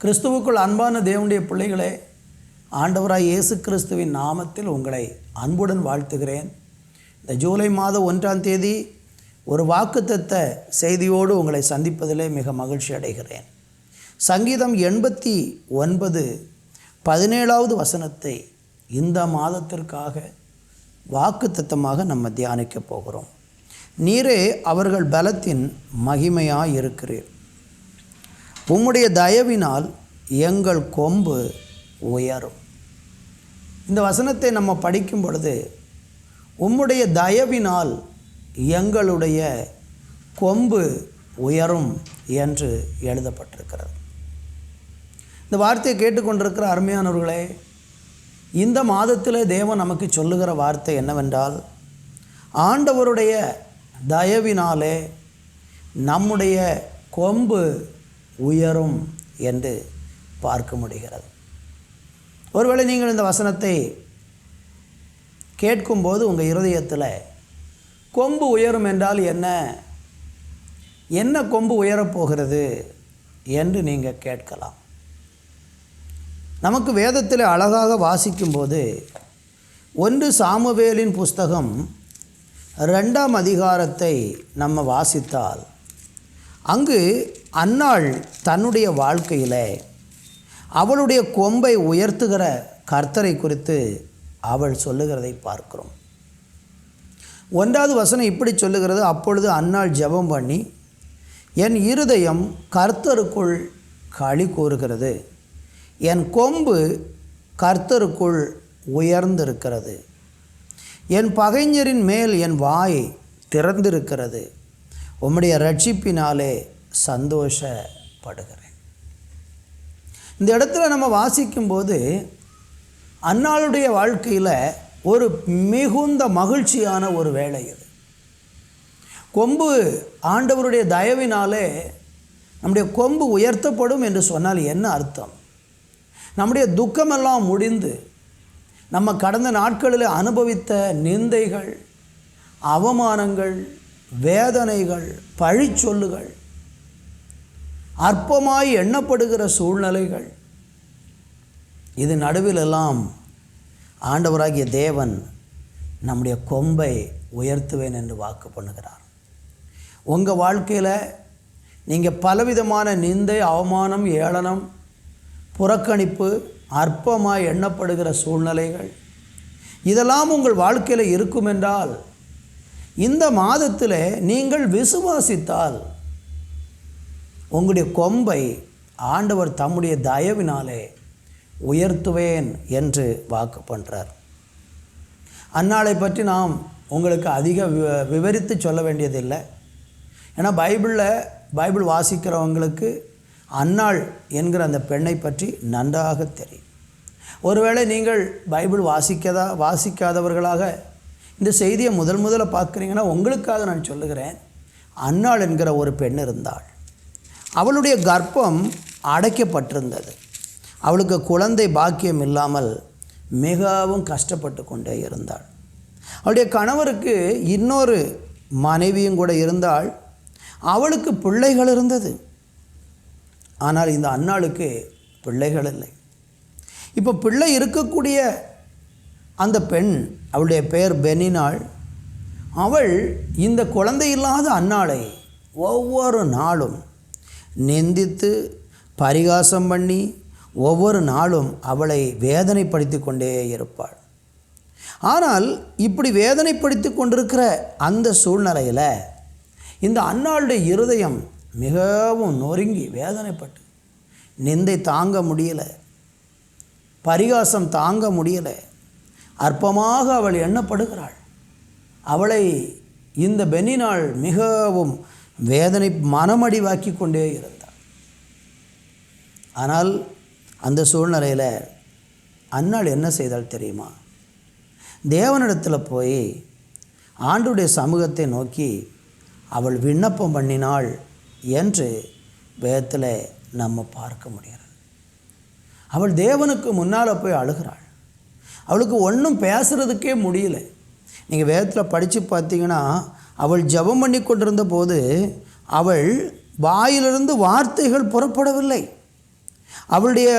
கிறிஸ்துவுக்குள் அன்பான தேவனுடைய பிள்ளைகளே, ஆண்டவராய் இயேசு கிறிஸ்துவின் நாமத்தில் உங்களை அன்புடன் வாழ்த்துகிறேன். இந்த ஜூலை மாதம் 1ஆம் தேதி ஒரு வாக்குத்தத்த செய்தியோடு உங்களை சந்திப்பதிலே மிக மகிழ்ச்சி அடைகிறேன். சங்கீதம் 89 17வது வசனத்தை இந்த மாதத்திற்காக வாக்குத்தத்தமாக நம்ம தியானிக்க போகிறோம். நீரே அவர்கள் பலத்தின் மகிமையாய் இருக்கிறீர், உம்முடைய தயவினால் எங்கள் கொம்பு உயரும். இந்த வசனத்தை நம்ம படிக்கும் பொழுது உம்முடைய தயவினால் எங்களுடைய கொம்பு உயரும் என்று எழுதப்பட்டிருக்கிறது. இந்த வார்த்தையை கேட்டுக்கொண்டிருக்கிற அருமையானவர்களே, இந்த மாதத்தில் தேவன் நமக்கு சொல்லுகிற வார்த்தை என்னவென்றால், ஆண்டவருடைய தயவினாலே நம்முடைய கொம்பு உயரும் என்று பார்க்க முடிகிறது. ஒருவேளை நீங்கள் இந்த வசனத்தை கேட்கும்போது உங்கள் இருதயத்தில் கொம்பு உயரும் என்றால் என்ன கொம்பு உயரப்போகிறது என்று நீங்கள் கேட்கலாம். நமக்கு வேதத்தில் அழகாக வாசிக்கும்போது 1 சாமுவேலின் புஸ்தகம் 2ஆம் அதிகாரத்தை நம்ம வாசித்தால், அங்கு அன்னாள் தன்னுடைய வாழ்க்கையில் அவளுடைய கொம்பை உயர்த்துகிற கர்த்தரை குறித்து அவள் சொல்லுகிறதை பார்க்கிறோம். 1வது வசனம் இப்படி சொல்லுகிறது: அப்பொழுது அன்னாள் ஜெபம் பண்ணி, என் இருதயம் கர்த்தருக்குள் களி கூறுகிறது, என் கொம்பு கர்த்தருக்குள் உயர்ந்திருக்கிறது, என் பகைஞரின் மேல் என் வாய் திறந்திருக்கிறது, உம்முடைய ரட்சிப்பினாலே சந்தோஷப்படுகிறேன். இந்த இடத்துல நம்ம வாசிக்கும்போது அன்னாளுடைய வாழ்க்கையில் ஒரு மிகுந்த மகிழ்ச்சியான ஒரு வேளை இது. கொம்பு ஆண்டவருடைய தயவினாலே நம்முடைய கொம்பு உயர்த்தப்படும் என்று சொன்னால் என்ன அர்த்தம்? நம்முடைய துக்கமெல்லாம் முடிந்து நம்ம கடந்த நாட்களில் அனுபவித்த நிந்தைகள், அவமானங்கள், வேதனைகள், பழிச்சொல்லுகள், அற்பமாய் எண்ணப்படுகிற சூழ்நிலைகள், இது நடுவிலெல்லாம் ஆண்டவராகிய தேவன் நம்முடைய கொம்பை உயர்த்துவேன் என்று வாக்கு பண்ணுகிறார். உங்கள் வாழ்க்கையில் நீங்கள் பலவிதமான நிந்தை, அவமானம், ஏளனம், புறக்கணிப்பு, அற்பமாய் எண்ணப்படுகிற சூழ்நிலைகள், இதெல்லாம் உங்கள் வாழ்க்கையில் இருக்கும் என்றால், இந்த மாதத்தில் நீங்கள் விசுவாசித்தால் உங்களுடைய கொம்பை ஆண்டவர் தம்முடைய தயவினாலே உயர்த்துவேன் என்று வாக்கு பண்ணுறார். அன்னாளை பற்றி நாம் உங்களுக்கு அதிக விவரித்து சொல்ல வேண்டியதில்லை. ஏன்னா பைபிள் வாசிக்கிறவங்களுக்கு அன்னாள் என்கிற அந்த பெண்ணை பற்றி நன்றாக தெரியும். ஒருவேளை நீங்கள் பைபிள் வாசிக்காதவர்களாக இந்த செய்தியை முதல்ல பார்க்குறீங்கன்னா உங்களுக்காக நான் சொல்லுகிறேன். அன்னாள் என்கிற ஒரு பெண் இருந்தாள். அவளுடைய கர்ப்பம் அடைக்கப்பட்டிருந்தது. அவளுக்கு குழந்தை பாக்கியம் இல்லாமல் மிகவும் கஷ்டப்பட்டு கொண்டே இருந்தாள். அவளுடைய கணவருக்கு இன்னொரு மனைவியும் கூட இருந்தாள். அவளுக்கு பிள்ளைகள் இருந்தது. ஆனால் இந்த அன்னாளுக்கு பிள்ளைகள் இல்லை. இப்போ பிள்ளை இருக்கக்கூடிய அந்த பெண், அவளுடைய பெயர் பெனினாள். அவள் இந்த குழந்தை இல்லாத அன்னாளை ஒவ்வொரு நாளும் நிந்தித்து பரிகாசம் பண்ணி ஒவ்வொரு நாளும் அவளை வேதனைப்படுத்தி கொண்டே இருப்பாள். ஆனால் இப்படி வேதனைப்படுத்தி கொண்டிருக்கிற அந்த சூழ்நிலையில் இந்த அன்னாளுடைய இருதயம் மிகவும் நொறுங்கி வேதனைப்பட்டு, நிந்தை தாங்க முடியலை, பரிகாசம் தாங்க முடியலை, அற்பமாக அவள் எண்ணப்படுகிறாள். அவளை இந்த பெனினாள் மிகவும் வேதனை மனமடிவாக்கி கொண்டே இருந்தாள். ஆனால் அந்த சூழ்நிலையில் அன்னாள் என்ன செய்தால் தெரியுமா? தேவனிடத்தில் போய் ஆண்டவருடைய சமூகத்தை நோக்கி அவள் விண்ணப்பம் பண்ணினாள் என்று வேதத்தில் நம்ம பார்க்க முடிகிறது. அவள் தேவனுக்கு முன்னால் போய் அழுகிறாள். அவளுக்கு ஒன்றும் பேசுகிறதுக்கே முடியல. நீங்கள் வேதத்தில் படித்து பார்த்தீங்கன்னா, அவள் ஜெபம் பண்ணி கொண்டிருந்த போது அவள் வாயிலிருந்து வார்த்தைகள் புறப்படவில்லை. அவளுடைய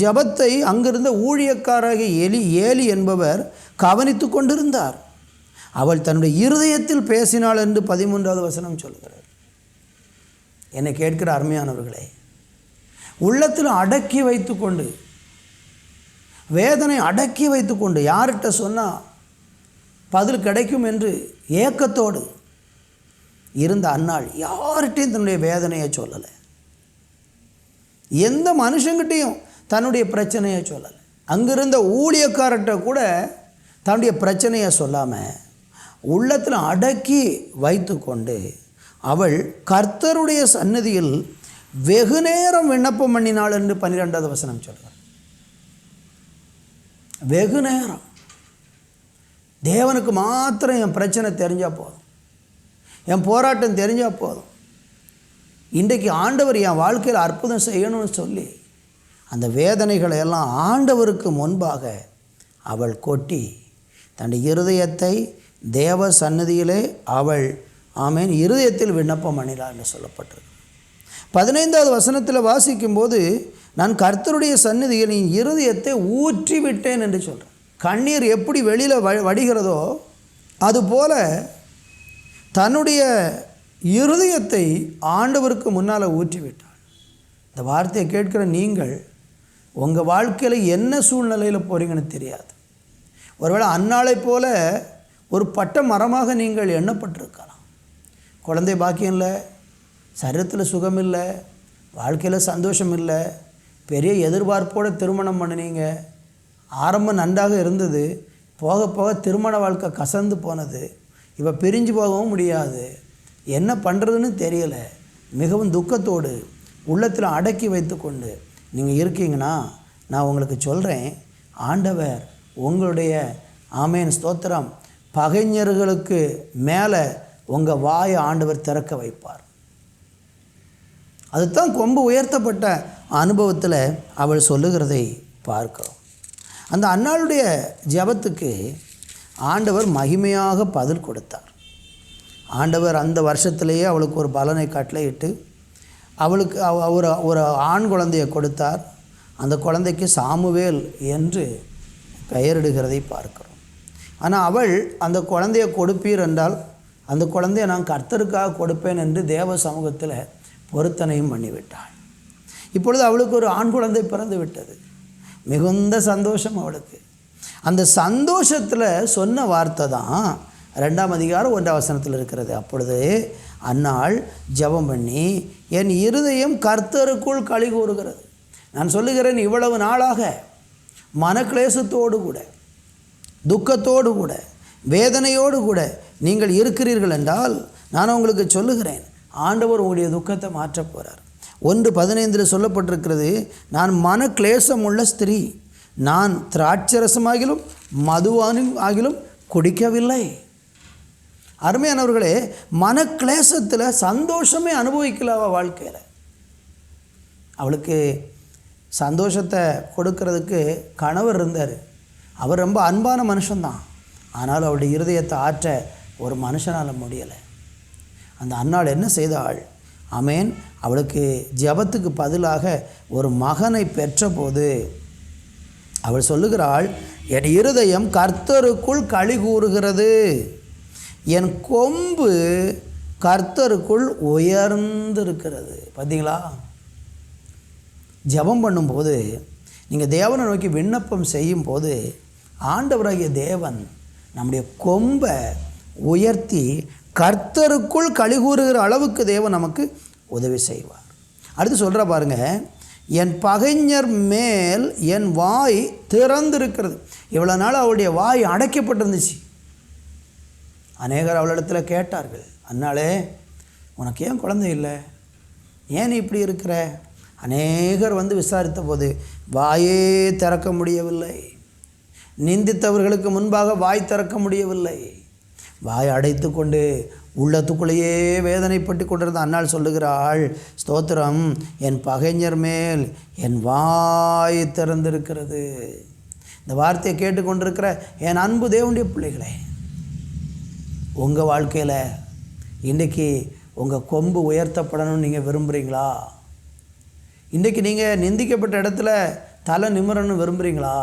ஜெபத்தை அங்கிருந்த ஊழியக்காரராகிய ஏலி என்பவர் கவனித்து கொண்டிருந்தார். அவள் தன்னுடைய இருதயத்தில் பேசினாள் என்று 13வது வசனம் சொல்கிறார். என்னை கேட்கிற அருமையானவர்களே, உள்ளத்தில் அடக்கி வைத்து கொண்டு, வேதனை அடக்கி வைத்து கொண்டு, யார்கிட்ட சொன்னால் பதில் கிடைக்கும் என்று ஏக்கத்தோடு இருந்த அன்னாள் யார்கிட்டையும் தன்னுடைய வேதனையை சொல்லலை. எந்த மனுஷங்கிட்டையும் தன்னுடைய பிரச்சனையை சொல்லலை. அங்கிருந்த ஊழியக்காரர்கிட்ட கூட தன்னுடைய பிரச்சனையை சொல்லாமல் உள்ளத்தில் அடக்கி வைத்து கொண்டு அவள் கர்த்தருடைய சந்நிதியில் வெகு நேரம் விண்ணப்பம் பண்ணினாள் என்று 12வது வசனம் சொல்கிறார். வெகு நேரம். தேவனுக்கு மாத்திரம் என் பிரச்சனை தெரிஞ்சால் போதும், என் போராட்டம் தெரிஞ்சால் போதும், இன்றைக்கு ஆண்டவர் என் வாழ்க்கையில் அற்புதம் செய்யணும்னு சொல்லி அந்த வேதனைகளை எல்லாம் ஆண்டவருக்கு முன்பாக அவள் கொட்டி தன்னுடைய இருதயத்தை தேவ சந்நிதியிலே அவள் ஆமேன் இருதயத்தில் விண்ணப்பம் பண்ணினாள் என்று சொல்லப்பட்டிருக்கு. 15வது வசனத்தில் வாசிக்கும்போது, நான் கர்த்தருடைய சந்நிதியில் என் இருதயத்தை ஊற்றி விட்டேன் என்று சொல்கிறேன். கண்ணீர் எப்படி வெளியில் வடிகிறதோ அதுபோல தன்னுடைய இருதயத்தை ஆண்டவருக்கு முன்னால் ஊற்றி விட்டாள். இந்த வார்த்தையை கேட்கிற நீங்கள் உங்கள் வாழ்க்கையில் என்ன சூழ்நிலையில் போகிறீங்கன்னு தெரியாது. ஒருவேளை அன்னாளை போல ஒரு பட்ட மரமாக நீங்கள் எண்ணப்பட்டிருக்கலாம். குழந்தை பாக்கியம் இல்லை, சரீரத்தில் சுகம் இல்லை, வாழ்க்கையில் சந்தோஷம் இல்லை, பெரிய எதிர்பார்ப்போடு திருமணம் பண்ணினீங்க, ஆரம்பம் நன்றாக இருந்தது, போக போக திருமண வாழ்க்கை கசந்து போனது, இப்போ பிரிஞ்சு போகவும் முடியாது, என்ன பண்ணுறதுன்னு தெரியலை, மிகவும் துக்கத்தோடு உள்ளத்தில் அடக்கி வைத்து கொண்டு நீங்கள் இருக்கீங்கன்னா நான் உங்களுக்கு சொல்கிறேன், ஆண்டவர் உங்களுடைய ஆமேன் ஸ்தோத்திரம் பகைஞர்களுக்கு மேலே உங்கள் வாயை ஆண்டவர் திறக்க வைப்பார். அதுதான் கொம்பு உயர்த்தப்பட்ட அனுபவத்தில் அவள் சொல்லுகிறதை பார்க்கிறோம். அந்த அன்னாளுடைய ஜெபத்துக்கு ஆண்டவர் மகிமையாக பதில் கொடுத்தார். ஆண்டவர் அந்த வருஷத்திலேயே அவளுக்கு ஒரு பலனை கட்டளையிட்டு அவளுக்கு ஒரு ஆண் குழந்தையை கொடுத்தார். அந்த குழந்தைக்கு சாமுவேல் என்று பெயரிடுகிறதை பார்க்கிறோம். ஆனால் அவள் அந்த குழந்தையை கொடுப்பீர் என்றால் அந்த குழந்தையை நான் கர்த்தருக்காக கொடுப்பேன் என்று தேவ சமூகத்தில் பொருத்தனையும் பண்ணிவிட்டாள். இப்பொழுது அவளுக்கு ஒரு ஆண் குழந்தை பிறந்து விட்டது. மிகுந்த சந்தோஷம் அவளுக்கு. அந்த சந்தோஷத்தில் சொன்ன வார்த்தை தான் 2ஆம் அதிகாரம் 1ஆம் வசனத்தில் இருக்கிறது. அப்பொழுது அன்னாள் ஜெபம் பண்ணி, என் இருதயம் கர்த்தருக்குள் களி கூறுகிறது. நான் சொல்லுகிறேன், இவ்வளவு நாளாக மனக்லேசத்தோடு கூட, துக்கத்தோடு கூட, வேதனையோடு கூட நீங்கள் இருக்கிறீர்கள் என்றால் நான் உங்களுக்கு சொல்லுகிறேன், ஆண்டவர் உங்களுடைய துக்கத்தை மாற்றப் போகிறார். 1:15 சொல்லப்பட்டிருக்கிறது, நான் மனக்லேசம் உள்ள ஸ்திரீ, நான் திராட்சரசமாகிலும் மதுவானும் ஆகிலும் குடிக்கவில்லை. அருமையானவர்களே, மனக்லேசத்தில் சந்தோஷமே அனுபவிக்கல அவள் வாழ்க்கையில். அவளுக்கு சந்தோஷத்தை கொடுக்கறதுக்கு கணவர் இருந்தார். அவர் ரொம்ப அன்பான மனுஷன்தான். ஆனால் அவளுடைய இருதயத்தை ஆற்ற ஒரு மனுஷனால் முடியலை. அந்த அன்னாள் என்ன செய்தாள்? ஆமேன், அவளுக்கு ஜெபத்துக்கு பதிலாக ஒரு மகனை பெற்றபோது அவள் சொல்லுகிறாள், என் இருதயம் கர்த்தருக்குள் களி கூறுகிறது, என் கொம்பு கர்த்தருக்குள் உயர்ந்திருக்கிறது. பார்த்தீங்களா? ஜெபம் பண்ணும்போது, நீங்கள் தேவனை நோக்கி விண்ணப்பம் செய்யும் போது ஆண்டவராகிய தேவன் நம்முடைய கொம்பை உயர்த்தி கர்த்தருக்குள் களி கூறுகிற அளவுக்கு தேவன் நமக்கு உதவி செய்வார். அடுத்து சொல்கிற பாருங்க, என் பகைஞர் மேல் என் வாய் திறந்திருக்கிறது. இவ்வளோ நாள் அவளுடைய வாய் அடைக்கப்பட்டிருந்துச்சு. அநேகர் அவளிடத்தில் கேட்டார்கள், அன்னாளே உனக்கு ஏன் குழந்தை இல்லை, ஏன் நீ இப்படி இருக்கிற? அநேகர் வந்து விசாரித்த போது வாயே திறக்க முடியவில்லை. நிந்தித்தவர்களுக்கு முன்பாக வாய் திறக்க முடியவில்லை. வாய் அடைத்து கொண்டு உள்ளத்துக்குள்ளேயே வேதனைப்பட்டு கொண்டிருந்த அன்னாள் சொல்லுகிறாள், ஸ்தோத்திரம், என் பகைஞர் மேல் என் வாய் திறந்திருக்கிறது. இந்த வார்த்தையை கேட்டுக்கொண்டிருக்கிற என் அன்பு தேவனுடைய பிள்ளைகளே, உங்கள் வாழ்க்கையில் இன்றைக்கி உங்கள் கொம்பு உயர்த்தப்படணும்னு நீங்கள் விரும்புகிறீங்களா? இன்றைக்கி நீங்கள் நிந்திக்கப்பட்ட இடத்துல தலை நிமிரன்னு விரும்புகிறீங்களா?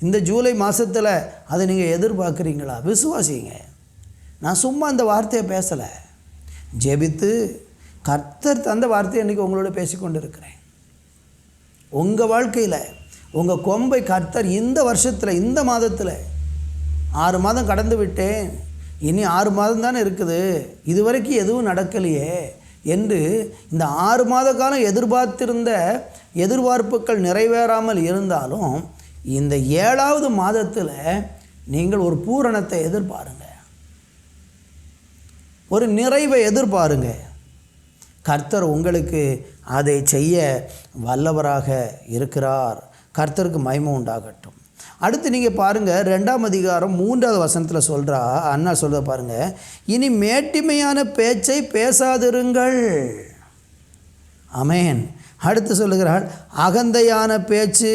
இந்த ஜூலை மாதத்தில் அதை நீங்கள் எதிர்பார்க்குறீங்களா? விசுவாசிங்க. நான் சும்மா இந்த வார்த்தையை பேசலை, ஜெபித்து கர்த்தர் தந்த வார்த்தையை இன்றைக்கி உங்களோட பேசிக்கொண்டு இருக்கிறேன். உங்கள் வாழ்க்கையில் உங்கள் கொம்பை கர்த்தர் இந்த வருஷத்தில், இந்த மாதத்தில் 6 மாதம் கடந்து விட்டேன், இனி 6 மாதம் தானே இருக்குது, இதுவரைக்கும் எதுவும் நடக்கலையே என்று இந்த 6 மாத காலம் எதிர்பார்த்திருந்த எதிர்பார்ப்புகள் நிறைவேறாமல் இருந்தாலும் இந்த 7வது மாதத்தில் நீங்கள் ஒரு பூரணத்தை எதிர்பாருங்க, ஒரு நிறைவை எதிர்பாருங்க. கர்த்தர் உங்களுக்கு அதை செய்ய வல்லவராக இருக்கிறார். கர்த்தருக்கு மகிமை உண்டாகட்டும். அடுத்து நீங்கள் பாருங்கள், 2ஆம் அதிகாரம் 3வது வசனத்தில் சொல்கிறா, அண்ணா சொல்கிற பாருங்கள், இனி மேட்டிமையான பேச்சை பேசாதிருங்கள். ஆமென். அடுத்து சொல்லுகிறாள், அகந்தையான பேச்சு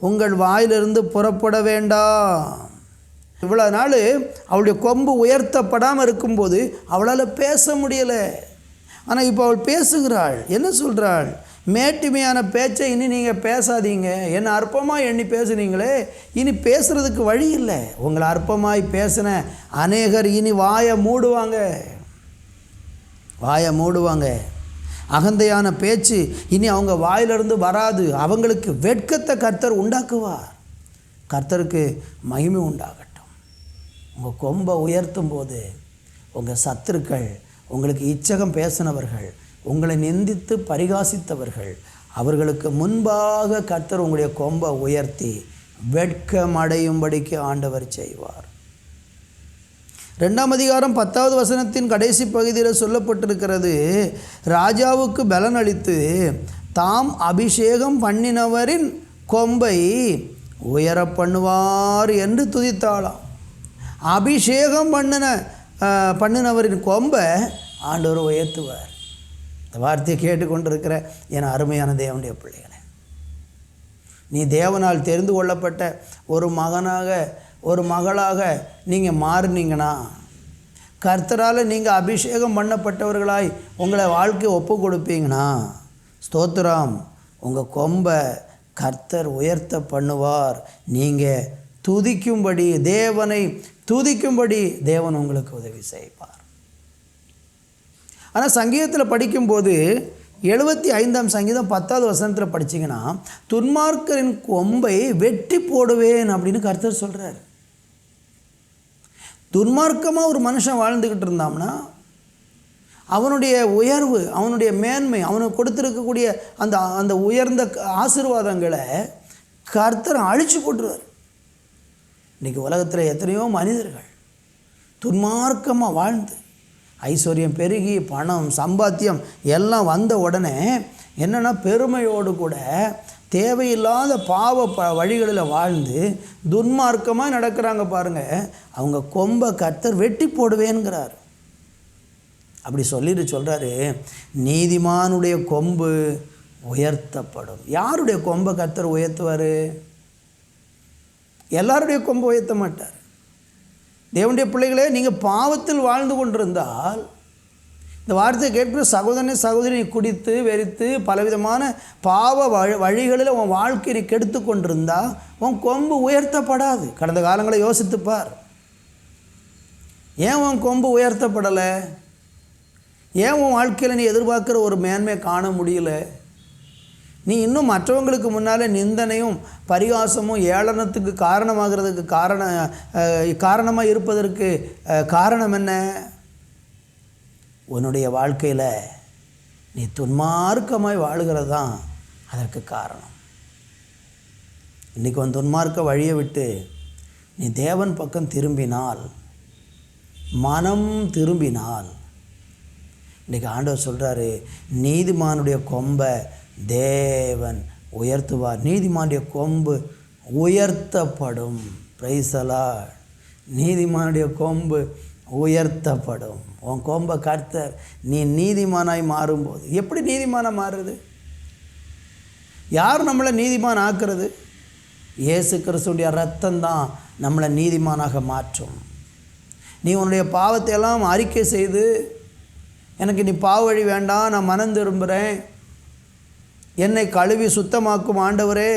உங்கள் வாயிலிருந்து புறப்பட வேண்டாம். இவ்வளோ நாள் அவளுடைய கொம்பு உயர்த்தப்படாமல் இருக்கும்போது அவளால் பேச முடியலை. ஆனால் இப்போ அவள் பேசுகிறாள். என்ன சொல்கிறாள்? மேட்டிமையான பேச்சை இனி நீங்கள் பேசாதீங்க. என்ன அற்பமாக எண்ணி பேசுனீங்களே, இனி பேசுகிறதுக்கு வழி இல்லை. உங்களை அற்பமாய் பேசின அநேகர் இனி வாயை மூடுவாங்க. அகந்தையான பேச்சு இனி அவங்க வாயிலிருந்து வராது. அவங்களுக்கு வெட்கத்தை கர்த்தர் உண்டாக்குவார். கர்த்தருக்கு மகிமை உண்டாகட்டும். உங்கள் கொம்பை உயர்த்தும் போது உங்கள் சத்துருக்கள், உங்களுக்கு இச்சகம் பேசினவர்கள், உங்களை நிந்தித்து பரிகாசித்தவர்கள், அவர்களுக்கு முன்பாக கர்த்தர் உங்களுடைய கொம்பை உயர்த்தி வெட்கமடையும்படிக்கு ஆண்டவர் செய்வார். 2ஆம் அதிகாரம் 10வது வசனத்தின் கடைசி பகுதியில் சொல்லப்பட்டிருக்கிறது, ராஜாவுக்கு பலன் அளித்து தாம் அபிஷேகம் பண்ணினவரின் கொம்பை உயர பண்ணுவார் என்று துதித்தாளாம். அபிஷேகம் பண்ணினவரின் கொம்பை ஆண்டவர் உயர்த்துவார். இந்த வார்த்தையை கேட்டுக்கொண்டிருக்கிற என் அருமையான தேவனுடைய பிள்ளைகளை, நீ தேவனால் தெரிந்து கொள்ளப்பட்ட ஒரு மகனாக, ஒரு மகளாக நீங்கள் மாறினீங்கன்னா, கர்த்தரால் நீங்கள் அபிஷேகம் பண்ணப்பட்டவர்களாய் உங்களை வாழ்க்கையை ஒப்பு கொடுப்பீங்கன்னா, ஸ்தோத்திரம், உங்கள் கொம்பை கர்த்தர் உயர்த்த பண்ணுவார். நீங்கள் துதிக்கும்படி, தேவனை துதிக்கும்படி தேவன் உங்களுக்கு உதவி செய்வார். ஆனால் சங்கீதத்தில் படிக்கும்போது 75ஆம் சங்கீதம் 10வது வசனத்தில் படிச்சிங்கன்னா, துன்மார்க்கரின் கொம்பை வெட்டி போடுவேன் அப்படின்னு கர்த்தர் சொல்கிறார். துன்மார்க்கமாக ஒரு மனுஷன் வாழ்ந்துக்கிட்டு இருந்தாம்னா அவனுடைய உயர்வு, அவனுடைய மேன்மை, அவனுக்கு கொடுத்துருக்கக்கூடிய அந்த உயர்ந்த ஆசீர்வாதங்களை கர்த்தர் அழிச்சு போட்டுருவார். இன்றைக்கி உலகத்தில் எத்தனையோ மனிதர்கள் துன்மார்க்கமாக வாழ்ந்து ஐஸ்வர்யம் பெருகி பணம் சம்பாத்தியம் எல்லாம் வந்த உடனே என்னென்னா பெருமையோடு கூட தேவையில்லாத பாவ வழிகளில் வாழ்ந்து துன்மார்க்கமாக நடக்கிறாங்க பாருங்கள். அவங்க கொம்பை கர்த்தர் வெட்டி போடுவேங்கிறார். அப்படி சொல்லிட்டு சொல்கிறாரு, நீதிமானுடைய கொம்பு உயர்த்தப்படும். யாருடைய கொம்பை கர்த்தர் உயர்த்துவார்? எல்லாருடைய கொம்பை உயர்த்த மாட்டார். தேவனுடைய பிள்ளைகளே, நீங்கள் பாவத்தில் வாழ்ந்து கொண்டிருந்தால், இந்த வார்த்தையை கேட்கிற சகோதரனை சகோதரி குடித்து வெறித்து பலவிதமான பாவ வழிகளில் உன் வாழ்க்கையை கெடுத்து கொண்டிருந்தால் உன் கொம்பு உயர்த்தப்படாது. கடந்த காலங்களை யோசித்துப்பார். ஏன் உன் கொம்பு உயர்த்தப்படலை? ஏன் உன் வாழ்க்கையில் நீ எதிர்பார்க்குற ஒரு மேன்மையை காண முடியல? நீ இன்னும் மற்றவங்களுக்கு முன்னால் நிந்தனையும் பரிகாசமும் ஏளனத்துக்கு காரணமாகிறதுக்கு காரணமாக இருப்பதற்கு காரணம் என்ன? உன்னுடைய வாழ்க்கையில் நீ துன்மார்க்கமாய் வாழுகிறது தான் அதற்கு காரணம். இன்றைக்கி உன் துன்மார்க்க வழியை விட்டு நீ தேவன் பக்கம் திரும்பினால், மனம் திரும்பினால், இன்றைக்கி ஆண்டவர் சொல்கிறாரு, நீதிமானுடைய கொம்பை தேவன் உயர்த்துவார். நீதிமானுடைய கொம்பு உயர்த்தப்படும். Praise the Lord. நீதிமானுடைய கொம்பு உயர்த்தப்படும். உன் கொம்பை கர்த்தர் நீ நீதிமானாய் மாறும்போது, எப்படி நீதிமானாக மாறுறது? யார் நம்மளை நீதிமான் ஆக்குறது? இயேசு கிறிஸ்துடைய ரத்தம்தான் நம்மளை நீதிமானாக மாற்றும். நீ உன்னுடைய பாவத்தை எல்லாம் அறிக்கை செய்து, எனக்கு நீ பாவ வழி வேண்டாம், நான் மனம் திரும்புகிறேன், என்னை கழுவி சுத்தமாக்கும் ஆண்டவரே,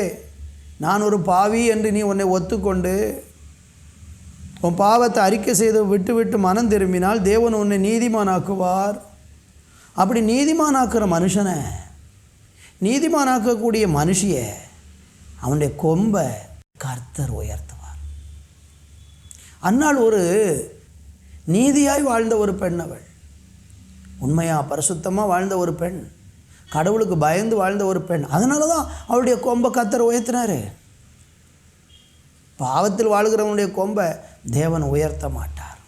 நான் ஒரு பாவி என்று நீ உன்னை ஒத்துக்கொண்டு உன் பாவத்தை அறிக்கை செய்து விட்டு மனம் திரும்பினால் தேவன் உன்னை நீதிமானாக்குவார். அப்படி நீதிமானாக்குற மனுஷனை, நீதிமானாக்கக்கூடிய மனுஷிய, அவனுடைய கொம்பை கர்த்தர் உயர்த்துவார். அன்னாள் ஒரு நீதியாய் வாழ்ந்த ஒரு பெண், அவள் உண்மையாக பரிசுத்தமாக வாழ்ந்த ஒரு பெண், கடவுளுக்கு பயந்து வாழ்ந்த ஒரு பெண். அதனால தான் அவளுடைய கொம்பை கர்த்தர் உயர்த்தினார். பாவத்தில் வாழ்கிறவனுடைய கொம்பை தேவன் உயர்த்த மாட்டார்.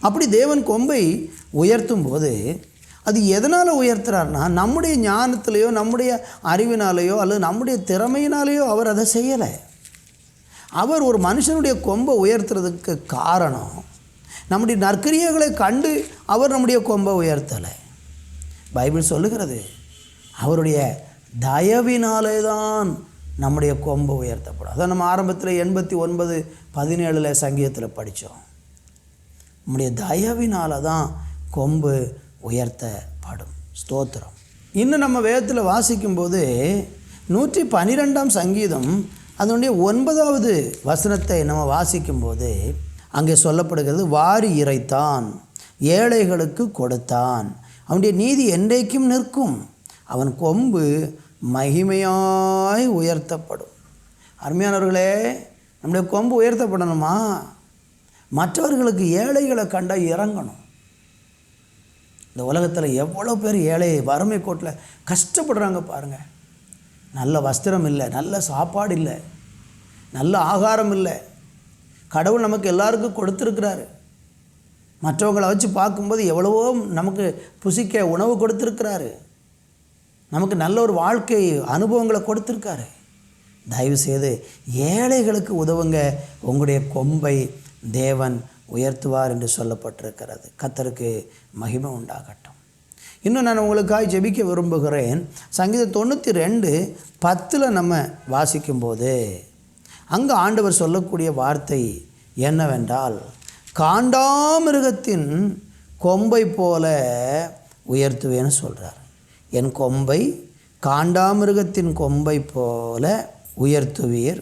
அப்படி தேவன் கொம்பை உயர்த்தும் போது அது எதனால் உயர்த்துறார்னா, நம்முடைய ஞானத்திலேயோ நம்முடைய அறிவினாலேயோ அல்லது நம்முடைய திறமையினாலேயோ அவர் அதை செய்யலை. அவர் ஒரு மனுஷனுடைய கொம்பை உயர்த்துறதுக்கு காரணம், நம்முடைய நற்கிரியைகளை கண்டு அவர் நம்முடைய கொம்பை உயர்த்தலை. பைபிள் சொல்லுகிறது, அவருடைய தயவினாலே தான் நம்முடைய கொம்பு உயர்த்தப்படும். அதான் நம்ம ஆரம்பத்தில் 89:17 சங்கீதத்தில் படித்தோம். நம்முடைய தயவினால தான் கொம்பு உயர்த்தப்படும். ஸ்தோத்திரம். இன்னும் நம்ம வேதத்தில் வாசிக்கும்போது 112 சங்கீதம் அதனுடைய 9வது வசனத்தை நம்ம வாசிக்கும்போது அங்கே சொல்லப்படுகிறது, வாரி இறைத்தான், ஏழைகளுக்கு கொடுத்தான், அவனுடைய நீதி என்றைக்கும் நிற்கும், அவன் கொம்பு மகிமையாய் உயர்த்தப்படும். அருமையானவர்களே, நம்முடைய கொம்பு உயர்த்தப்படணுமா? மற்றவர்களுக்கு ஏழைகளை கண்டா இறங்கணும். இந்த உலகத்தில் எவ்வளோ பேர் ஏழை வறுமை கோட்டில் கஷ்டப்படுறாங்க பாருங்கள். நல்ல வஸ்திரம் இல்லை, நல்ல சாப்பாடு இல்லை, நல்ல ஆகாரம் இல்லை. கடவுள் நமக்கு எல்லாருக்கும் கொடுத்துருக்கிறாரு. மற்றவங்களை வச்சு பார்க்கும்போது எவ்வளவோ நமக்கு புசிக்க உணவு கொடுத்துருக்கிறாரு, நமக்கு நல்ல ஒரு வாழ்க்கை அனுபவங்களை கொடுத்துருக்காரு. தயவுசெய்து ஏழைகளுக்கு உதவுங்க, உங்களுடைய கொம்பை தேவன் உயர்த்துவார் என்று சொல்லப்பட்டிருக்கிறது. கர்த்தருக்கு மகிமை உண்டாகட்டும். இன்னும் நான் உங்களுக்காக ஜெபிக்க விரும்புகிறேன். சங்கீதம் 92:10 நம்ம வாசிக்கும்போது அங்கே ஆண்டவர் சொல்லக்கூடிய வார்த்தை என்னவென்றால், காண்டாமிருகத்தின் கொம்பை போல உயர்த்துவேன்னு சொல்கிறார். என் கொம்பை காண்டாமிருகத்தின் கொம்பை போல உயர்த்துவீர்,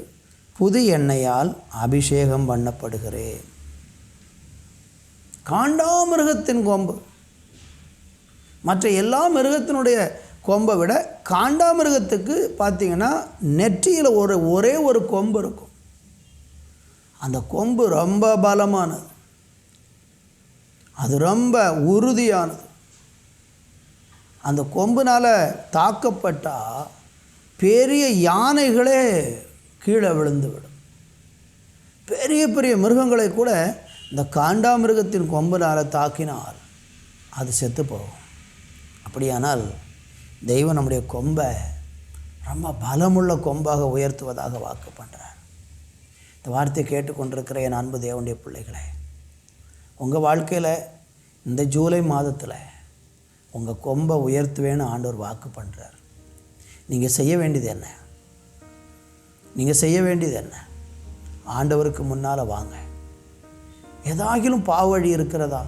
புது எண்ணெயால் அபிஷேகம் பண்ணப்படுகிறேன். காண்டாமிருகத்தின் கொம்பு, மற்ற எல்லா மிருகத்தினுடைய கொம்பை விட காண்டாமிருகத்துக்கு பார்த்திங்கன்னா நெற்றியில் ஒரே ஒரு கொம்பு இருக்கும். அந்த கொம்பு ரொம்ப பலமானது, அது ரொம்ப உறுதியானது. அந்த கொம்புனால் தாக்கப்பட்டால் பெரிய யானைகளே கீழே விழுந்துவிடும். பெரிய பெரிய மிருகங்களை கூட இந்த காண்டாமிருகத்தின் கொம்பினால் தாக்கினால் அது செத்து போகும். அப்படியானால் தெய்வம் நம்முடைய கொம்பை ரொம்ப பலமுள்ள கொம்பாக உயர்த்துவதாக வாக்கு பண்ணுறார். இந்த வார்த்தையை கேட்டுக்கொண்டிருக்கிற என் அன்பு தேவனுடைய பிள்ளைகளே, உங்கள் வாழ்க்கையில் இந்த ஜூலை மாதத்தில் உங்கள் கொம்பை உயர்த்துவேன்னு ஆண்டவர் வாக்கு பண்ணுறார். நீங்கள் செய்ய வேண்டியது என்ன? நீங்கள் செய்ய வேண்டியது என்ன? ஆண்டவருக்கு முன்னால் வாங்க. ஏதாகிலும் பாவவழி இருக்கிறதா?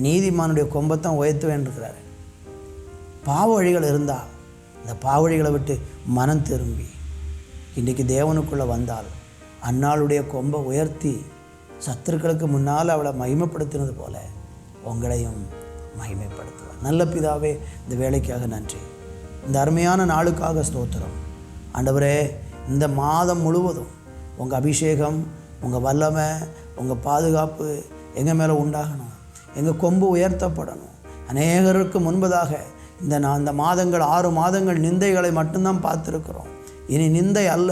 நீதிமானுடைய கொம்பைத்தான் உயர்த்துவேன் இருக்கிறாரு. பாவ வழிகள் இருந்தால் இந்த பாவழிகளை விட்டு மனம் திரும்பி இன்றைக்கி தேவனுக்குள்ளே வந்தால் அன்னாளுடைய கொம்பை உயர்த்தி சத்துருக்களுக்கு முன்னால் அவளை மகிமைப்படுத்தினது போல உங்களையும் மகிமைப்படுத்துவார். நல்ல பிதாவே, இந்த வேலைக்காக நன்றி. இந்த அருமையான நாளுக்காக ஸ்தோத்திரம். ஆண்டவரே, இந்த மாதம் முழுவதும் உங்கள் அபிஷேகம், உங்கள் வல்லமை, உங்கள் பாதுகாப்பு எங்கள் மேலே உண்டாகணும். எங்கள் கொம்பு உயர்த்தப்படணும். அநேகருக்கு முன்பதாக இந்த மாதங்கள் 6 மாதங்கள் நிந்தைகளை மட்டும்தான் பார்த்துருக்குறோம். இனி நிந்தை அல்ல,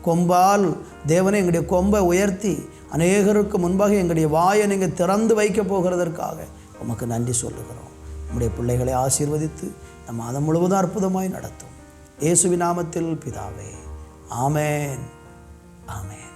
கொம்பால் தேவனை எங்களுடைய கொம்பை உயர்த்தி அநேகருக்கு முன்பாக எங்களுடைய வாயை நீங்கள் திறந்து வைக்கப் போகிறதற்காக உமக்கு நன்றி சொல்லுகிறோம். நம்முடைய பிள்ளைகளை ஆசீர்வதித்து இந்த மாதம் முழுவதும் அற்புதமாய் நடத்தும். இயேசுவின் நாமத்தில் பிதாவே, ஆமேன், ஆமேன்.